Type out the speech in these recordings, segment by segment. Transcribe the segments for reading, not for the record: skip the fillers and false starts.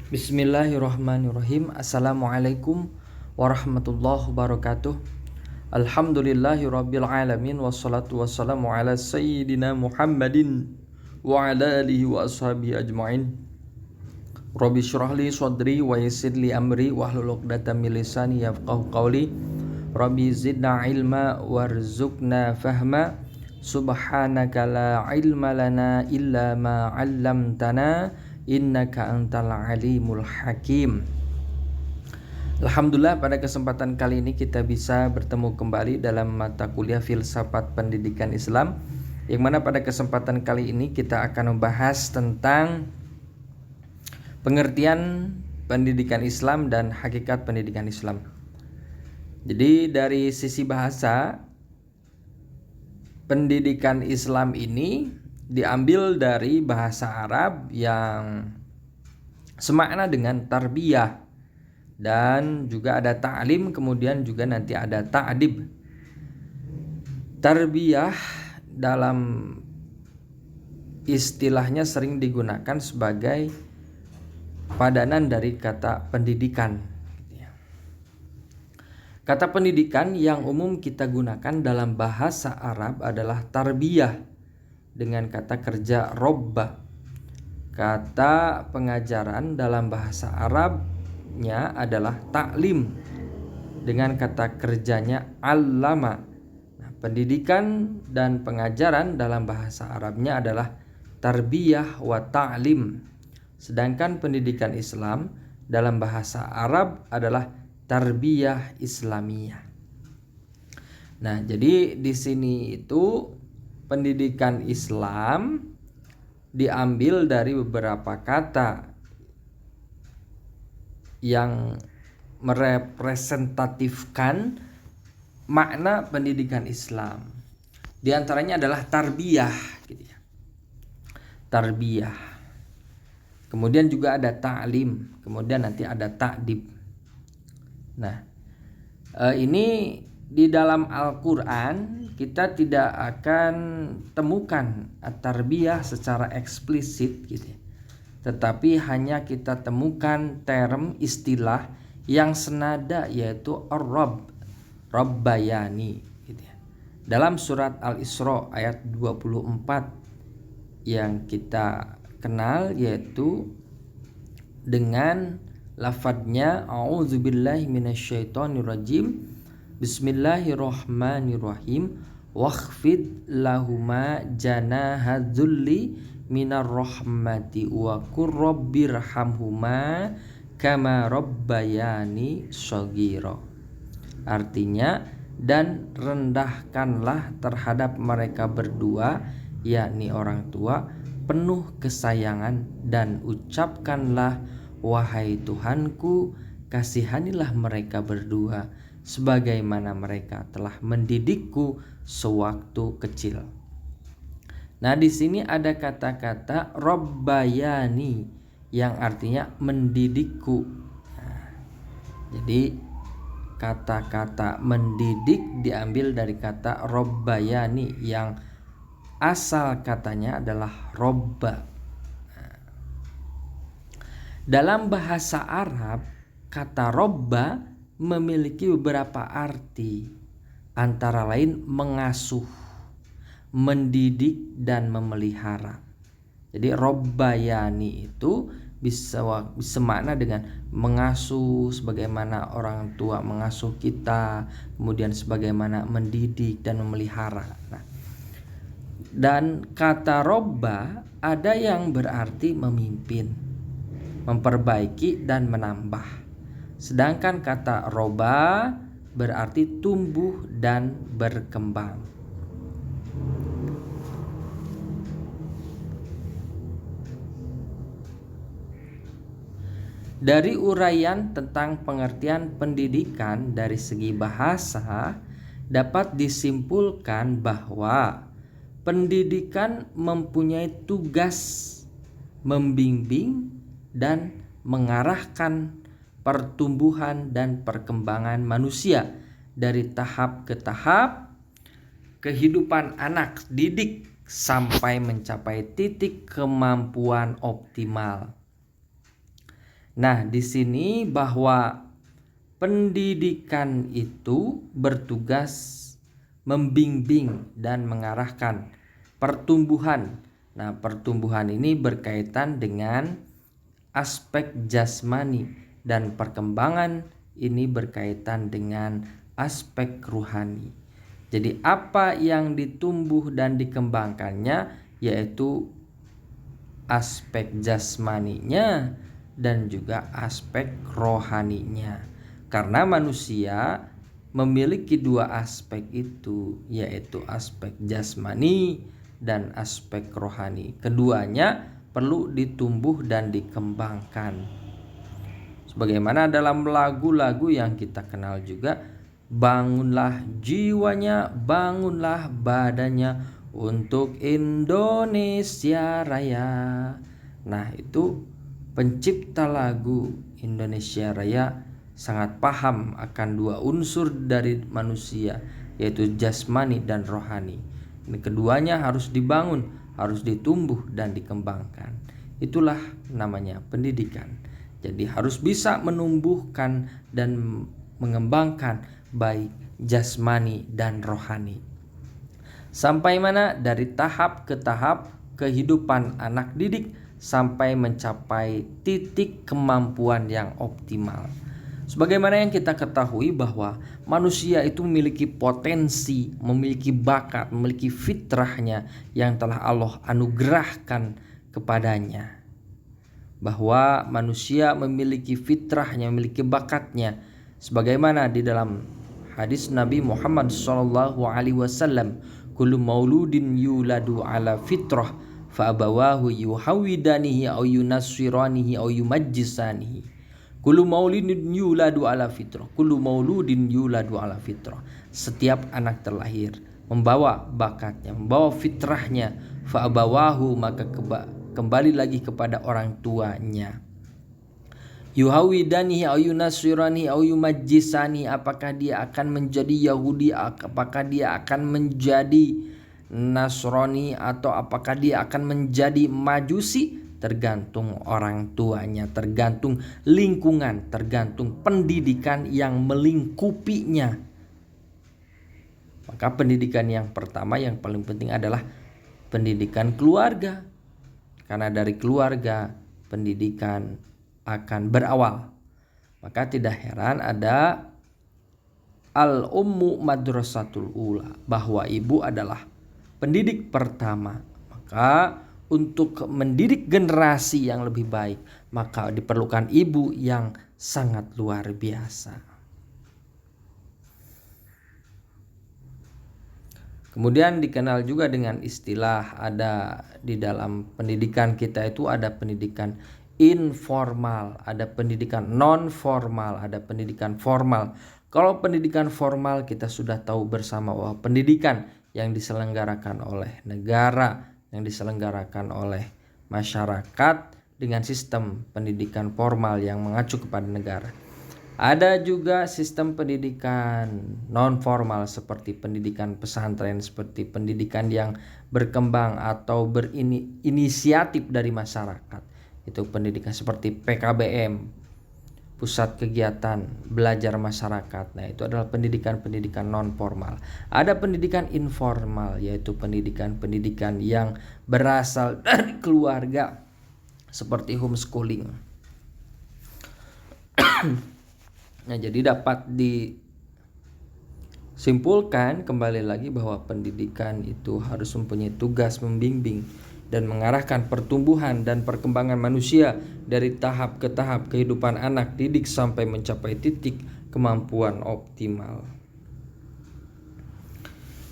Bismillahirrahmanirrahim. Assalamualaikum warahmatullahi wabarakatuh. Alhamdulillahirabbil alamin wassalatu wassalamu ala sayyidina Muhammadin wa ala alihi wa ashabihi ajmain. Rabbi syrah li sadri wa yassir li amri wahlul 'uqdatam min lisani yafqahu qawli. Rabbi zidna ilma warzuqna fahma. Subhanaka la ilma lana illa ma 'allamtana innaka antal alimul hakim. Alhamdulillah, pada kesempatan kali ini kita bisa bertemu kembali dalam mata kuliah Filsafat Pendidikan Islam, yang mana pada kesempatan kali ini kita akan membahas tentang pengertian pendidikan Islam dan hakikat pendidikan Islam. Jadi dari sisi bahasa, pendidikan Islam ini diambil dari bahasa Arab yang semakna dengan tarbiyah, dan juga ada ta'lim, kemudian juga nanti ada ta'dib. Tarbiyah dalam istilahnya sering digunakan sebagai padanan dari kata pendidikan. Kata pendidikan yang umum kita gunakan dalam bahasa Arab adalah tarbiyah dengan kata kerja robba. Kata pengajaran dalam bahasa Arabnya adalah ta'lim dengan kata kerjanya allama. Nah, pendidikan dan pengajaran dalam bahasa Arabnya adalah tarbiyah wa ta'lim. Sedangkan pendidikan Islam dalam bahasa Arab adalah tarbiyah Islamiyah. Nah, jadi di sini itu pendidikan Islam diambil dari beberapa kata yang merepresentatifkan makna pendidikan Islam. Di antaranya adalah tarbiyah, gitu ya. Tarbiyah. Kemudian juga ada ta'lim, kemudian nanti ada ta'dib. Nah, ini di dalam Al-Quran kita tidak akan temukan at-tarbiyah secara eksplisit gitu ya. Tetapi hanya kita temukan term istilah yang senada, yaitu ar-rabb, rabbayani gitu ya. Dalam surat Al-Isra ayat 24 yang kita kenal, yaitu dengan lafadznya a'udzubillahi minasyaitonirrajim. Bismillahirrahmanirrahim. Wakhfid lahuma janahadzulli minar rahmati wa qur rabbirhamhuma kama rabbayani shaghira. Artinya, dan rendahkanlah terhadap mereka berdua, yakni orang tua, penuh kesayangan, dan ucapkanlah, wahai Tuhanku, kasihanilah mereka berdua sebagaimana mereka telah mendidikku sewaktu kecil. Nah, di sini ada kata-kata rabbayani yang artinya mendidikku. Nah, jadi kata-kata mendidik diambil dari kata rabbayani yang asal katanya adalah robba. Nah, dalam bahasa Arab, kata robba memiliki beberapa arti, antara lain mengasuh, mendidik, dan memelihara. Jadi robbayani itu bisa makna dengan mengasuh, sebagaimana orang tua mengasuh kita, kemudian sebagaimana mendidik dan memelihara. Nah, dan kata robba ada yang berarti memimpin, memperbaiki, dan menambah. Sedangkan kata roba berarti tumbuh dan berkembang. Dari uraian tentang pengertian pendidikan dari segi bahasa, dapat disimpulkan bahwa pendidikan mempunyai tugas membimbing dan mengarahkan pertumbuhan dan perkembangan manusia dari tahap ke tahap kehidupan anak didik sampai mencapai titik kemampuan optimal. Nah, di sini bahwa pendidikan itu bertugas membimbing dan mengarahkan pertumbuhan. Nah, pertumbuhan ini berkaitan dengan aspek jasmani dan perkembangan ini berkaitan dengan aspek ruhani. Jadi apa yang ditumbuh dan dikembangkannya yaitu aspek jasmaninya dan juga aspek rohaninya. Karena manusia memiliki dua aspek itu, yaitu aspek jasmani dan aspek rohani. Keduanya perlu ditumbuh dan dikembangkan. Sebagaimana dalam lagu-lagu yang kita kenal juga, bangunlah jiwanya, bangunlah badannya untuk Indonesia Raya. Nah, itu pencipta lagu Indonesia Raya sangat paham akan dua unsur dari manusia, yaitu jasmani dan rohani. Ini keduanya harus dibangun, harus ditumbuh dan dikembangkan. Itulah namanya pendidikan. Jadi harus bisa menumbuhkan dan mengembangkan baik jasmani dan rohani. Sampai mana? Dari tahap ke tahap kehidupan anak didik sampai mencapai titik kemampuan yang optimal. Sebagaimana yang kita ketahui bahwa manusia itu memiliki potensi, memiliki bakat, memiliki fitrahnya yang telah Allah anugerahkan kepadanya. Bahwa manusia memiliki fitrahnya, memiliki bakatnya, sebagaimana di dalam hadis Nabi Muhammad SAW, kullu mauludin yuladu ala fitrah fa abawahu yuhawidanihi au yunassiranihi au yumajjisanihi. Kullu mauludin yuladu ala fitrah, kullu mauludin yuladu ala fitrah. Setiap anak terlahir membawa bakatnya, membawa fitrahnya, fa abawahu, maka kembali lagi kepada orang tuanya. Yuhawidanihi au yunasirani au yumajjisani, apakah dia akan menjadi Yahudi, apakah dia akan menjadi Nasrani, atau apakah dia akan menjadi Majusi, tergantung orang tuanya, tergantung lingkungan, tergantung pendidikan yang melingkupinya. Maka pendidikan yang pertama yang paling penting adalah pendidikan keluarga. Karena dari keluarga pendidikan akan berawal. Maka tidak heran ada al-ummu madrasatul ula, bahwa ibu adalah pendidik pertama. Maka untuk mendidik generasi yang lebih baik, maka diperlukan ibu yang sangat luar biasa. Kemudian dikenal juga dengan istilah, ada di dalam pendidikan kita itu ada pendidikan informal, ada pendidikan non formal, ada pendidikan formal. Kalau pendidikan formal kita sudah tahu bersama bahwa pendidikan yang diselenggarakan oleh negara, yang diselenggarakan oleh masyarakat dengan sistem pendidikan formal yang mengacu kepada negara. Ada juga sistem pendidikan non formal seperti pendidikan pesantren, seperti pendidikan yang berkembang atau berinisiatif dari masyarakat. Itu pendidikan seperti PKBM, pusat kegiatan belajar masyarakat. Nah, itu adalah pendidikan-pendidikan non formal. Ada pendidikan informal, yaitu pendidikan-pendidikan yang berasal dari keluarga seperti homeschooling. Nah, jadi dapat disimpulkan kembali lagi bahwa pendidikan itu harus mempunyai tugas membimbing dan mengarahkan pertumbuhan dan perkembangan manusia dari tahap ke tahap kehidupan anak didik sampai mencapai titik kemampuan optimal.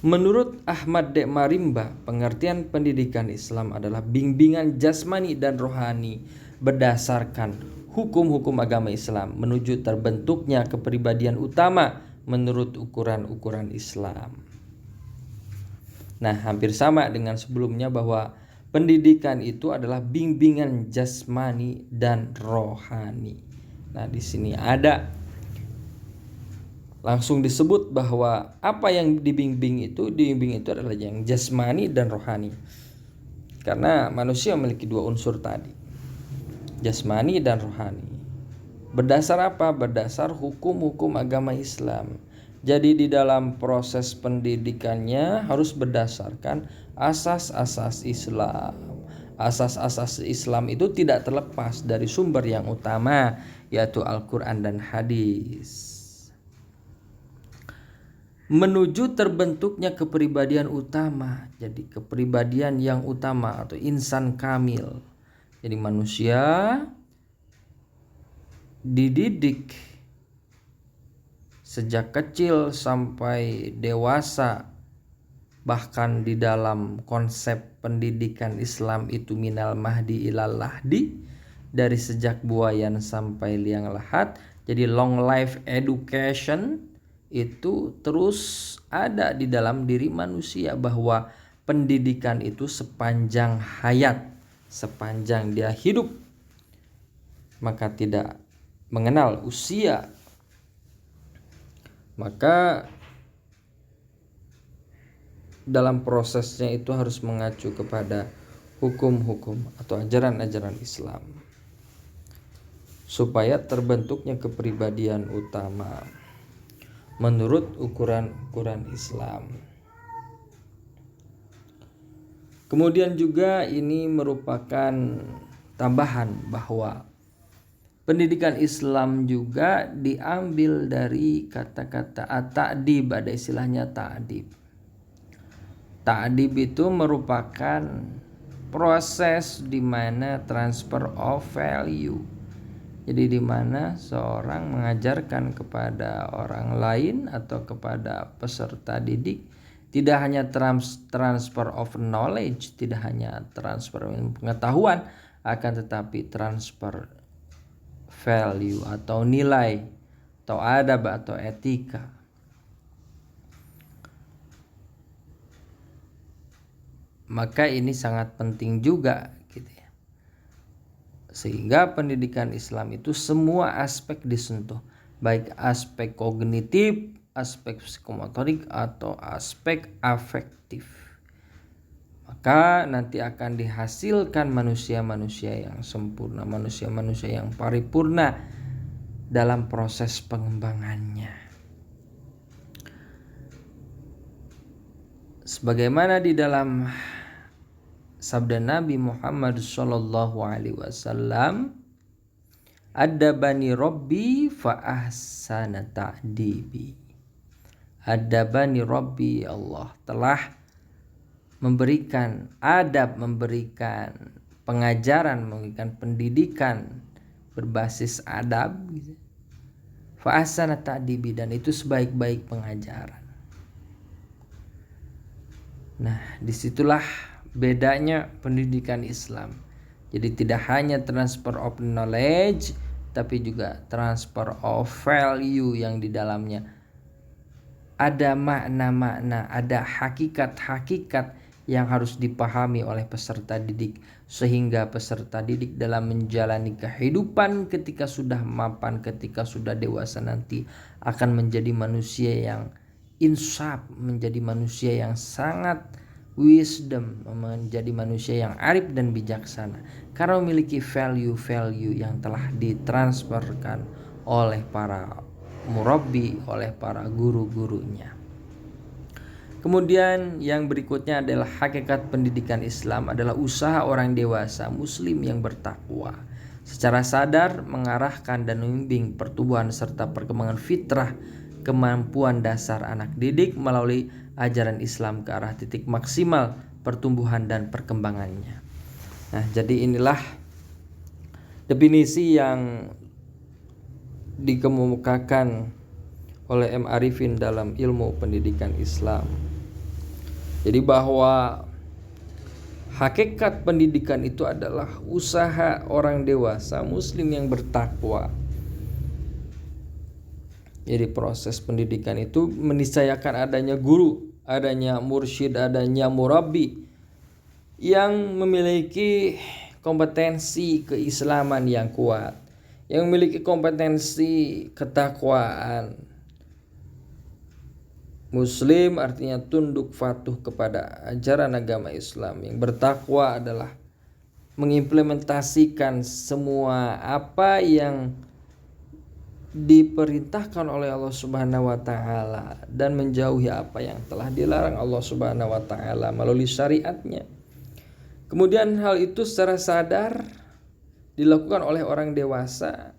Menurut Ahmad D. Marimba, pengertian pendidikan Islam adalah bimbingan jasmani dan rohani berdasarkan hukum-hukum agama Islam menuju terbentuknya kepribadian utama menurut ukuran-ukuran Islam. Nah, hampir sama dengan sebelumnya bahwa pendidikan itu adalah bimbingan jasmani dan rohani. Nah, di sini ada langsung disebut bahwa apa yang dibimbing itu adalah yang jasmani dan rohani. Karena manusia memiliki dua unsur tadi, jasmani dan rohani. Berdasar apa? Berdasar hukum-hukum agama Islam. Jadi di dalam proses pendidikannya harus berdasarkan asas-asas Islam. Asas-asas Islam itu tidak terlepas dari sumber yang utama, yaitu Al-Quran dan hadis. Menuju terbentuknya kepribadian utama, jadi kepribadian yang utama atau insan kamil. Jadi manusia dididik sejak kecil sampai dewasa, bahkan di dalam konsep pendidikan Islam itu minal mahdi ilal lahdi, dari sejak buayan sampai liang lahat. Jadi long life education itu terus ada di dalam diri manusia, bahwa pendidikan itu sepanjang hayat, sepanjang dia hidup, maka tidak mengenal usia. Maka dalam prosesnya itu harus mengacu kepada hukum-hukum atau ajaran-ajaran Islam supaya terbentuknya kepribadian utama menurut ukuran-ukuran Islam. Kemudian juga ini merupakan tambahan bahwa pendidikan Islam juga diambil dari kata-kata at-ta'dib, ada istilahnya ta'dib. Ta'dib itu merupakan proses di mana transfer of value. Jadi di mana seorang mengajarkan kepada orang lain atau kepada peserta didik tidak hanya transfer of knowledge, tidak hanya transfer pengetahuan, akan tetapi transfer value atau nilai atau adab atau etika. Maka ini sangat penting juga gitu ya. Sehingga pendidikan Islam itu semua aspek disentuh, baik aspek kognitif, aspek psikomotorik atau aspek afektif. Maka nanti akan dihasilkan manusia-manusia yang sempurna, manusia-manusia yang paripurna dalam proses pengembangannya. Sebagaimana di dalam sabda Nabi Muhammad SAW, "Adabani Rabbi fa ahsana ta'dibi." Adabani Rabbi, Allah telah memberikan adab, memberikan pengajaran, memberikan pendidikan berbasis adab. Fa ahsana ta'dibi, dan itu sebaik-baik pengajaran. Nah, disitulah bedanya pendidikan Islam. Jadi tidak hanya transfer of knowledge, tapi juga transfer of value yang di dalamnya ada makna-makna, ada hakikat-hakikat yang harus dipahami oleh peserta didik, sehingga peserta didik dalam menjalani kehidupan ketika sudah mapan, ketika sudah dewasa nanti akan menjadi manusia yang insaf, menjadi manusia yang sangat wisdom, menjadi manusia yang arif dan bijaksana karena memiliki value-value yang telah ditransferkan oleh para murabbi, oleh para guru-gurunya. Kemudian yang berikutnya adalah hakikat pendidikan Islam adalah usaha orang dewasa muslim yang bertakwa secara sadar mengarahkan dan membimbing pertumbuhan serta perkembangan fitrah, kemampuan dasar anak didik melalui ajaran Islam ke arah titik maksimal pertumbuhan dan perkembangannya. Nah, jadi inilah definisi yang dikemukakan oleh M. Arifin dalam ilmu pendidikan Islam. Jadi bahwa hakikat pendidikan itu adalah usaha orang dewasa muslim yang bertakwa. Jadi proses pendidikan itu meniscayakan adanya guru, adanya mursyid, adanya murabbi yang memiliki kompetensi keislaman yang kuat, yang memiliki kompetensi ketakwaan. Muslim artinya tunduk patuh kepada ajaran agama Islam. Yang bertakwa adalah mengimplementasikan semua apa yang diperintahkan oleh Allah Subhanahu wa taala dan menjauhi apa yang telah dilarang Allah Subhanahu wa taala melalui syariatnya. Kemudian hal itu secara sadar dilakukan oleh orang dewasa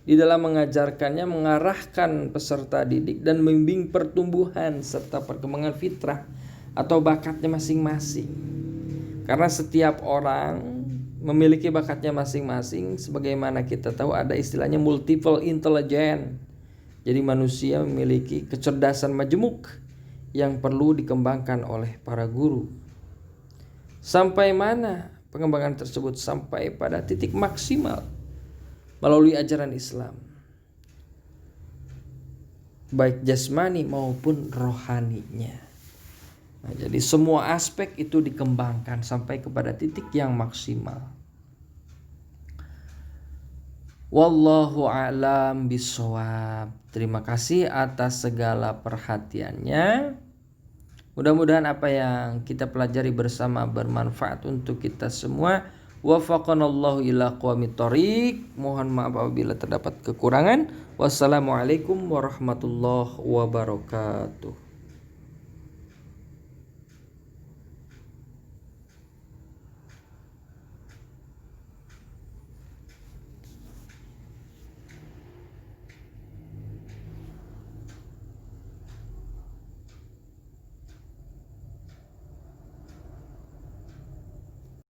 di dalam mengajarkannya, mengarahkan peserta didik dan membimbing pertumbuhan serta perkembangan fitrah atau bakatnya masing-masing. Karena setiap orang memiliki bakatnya masing-masing, sebagaimana kita tahu ada istilahnya multiple intelligence. Jadi manusia memiliki kecerdasan majemuk yang perlu dikembangkan oleh para guru. Sampai mana pengembangan tersebut? Sampai pada titik maksimal melalui ajaran Islam, baik jasmani maupun rohaninya. Nah, jadi semua aspek itu dikembangkan sampai kepada titik yang maksimal. Wallahu a'lam bishawab. Terima kasih atas segala perhatiannya. Mudah-mudahan apa yang kita pelajari bersama bermanfaat untuk kita semua. Wafaqanallahu ila aqwamit thoriq. Mohon maaf apabila terdapat kekurangan. Wassalamualaikum warahmatullahi wabarakatuh.